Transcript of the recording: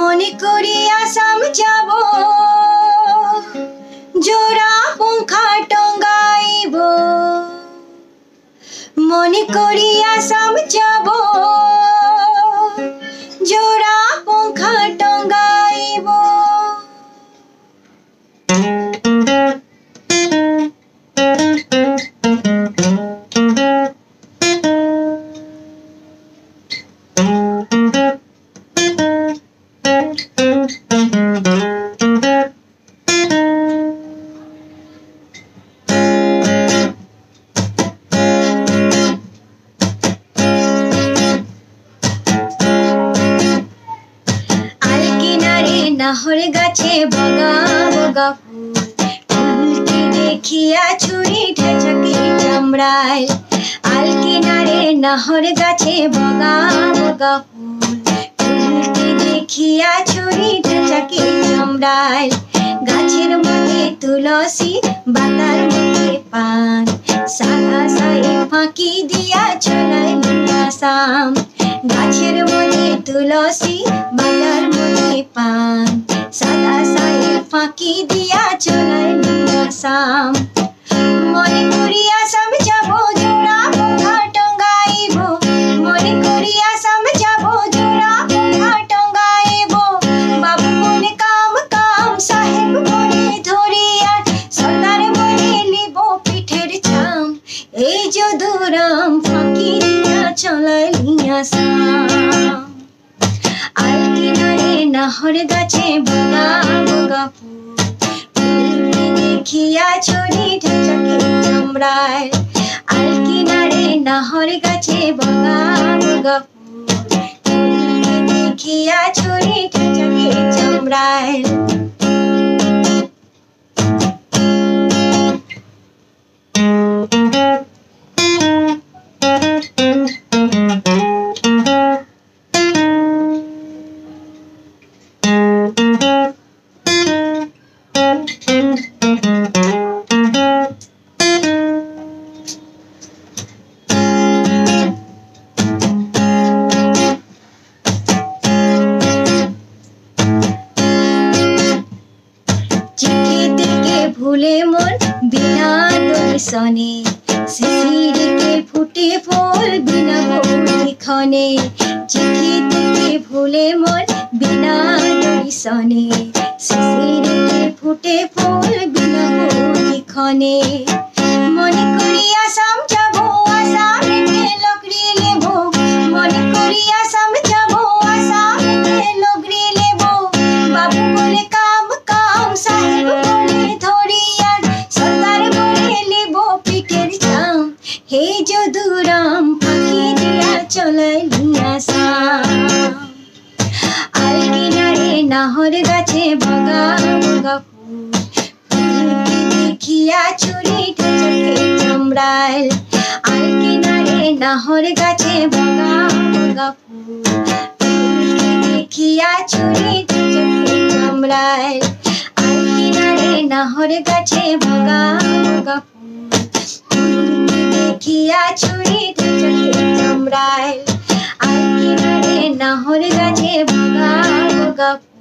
মনে করি আসাম যাব, জোড়া পঙ্খা টঙ্গাইব। মনে করি আসাম যাব, জোড়া পঙ্খা টঙ্গাইব। নাহর গাছে বগা বগা ফুল, ফুলকে দেখিয়া ছুরি ঠেচাকে চামড়ায়। আল কিনারে নাহর গাছে বগা বগা ফুল, ফুলকে দেখিয়া ছুরি ঠেচাকে চামড়ায়। গাছের মধ্যে তুলসী, বাতার মধ্যে পান, সাদা সায়ে ফাঁকি দিয়া চলায় আসাম। গাছের মধ্যে তুলসী, বাতার মধ্যে পান, সাদা সায়ে ফাঁকি দিয়া চলায় আসাম। মনে করি আসাম যাব, জোড়া পঙ্খা টঙ্গাইব। মনে করি আসাম যাব, জোড়া পঙ্খা টঙ্গাইব। বাবু বলে কাম কাম, সাহেব বলে ধরিয়া, সর্দার বলে লিব পিঠের চাম। এই যদুরাম ফাঁকি দিয়া চলায় আসাম। আল কিনারে নাহর গাছে বগা বগা ফুল, ফুলকে দেখিয়া ছুরি ঠেচাকে চামড়ায়। আল কিনারে নাহর গাছে বগা বগা ফুল, ফুলকে দেখিয়া ছুরি ঠেচাকে চামড়ায়। ভুলে মন বিনা দর্শনে, শিশিরকে ফুটে ফুল বিনা পরীক্ষণে। চিঠি থেকে ভুলে মন বিনা দর্শনে, শিশিরকে ফুটে ফুল বিনা পরীক্ষণে। মনে করি আসাম যাব, আসামেতে লকড়ি লেব। মনে করি আসাম যাব, আসামেতে লকড়ি লেব। বাবু বলে কাম কাম, সাহেব বলে ধরিয়া, সর্দার বলে লিব পিঠের চাম। হে যদুরাম ফাঁকি দিয়া চলায় আসাম। আল কিনারে নাহর গাছে বগা বগা ফুল, ফুলকে দেখিয়া ছুরি ঠেচাকে চামড়ায়। আল কিনারে নাহর গাছে বগা বগা ফুল, ফুলকে দেখিয়া ছুরি ঠেচাকে চামড়ায়। আল কিনারে নাহর গাছে বগা বগা ফুল, ফুলকে দেখিয়া ছুরি ঠেচাকে চামড়ায়। আল কিনারে নাহর গাছে বগা বগা ফুল।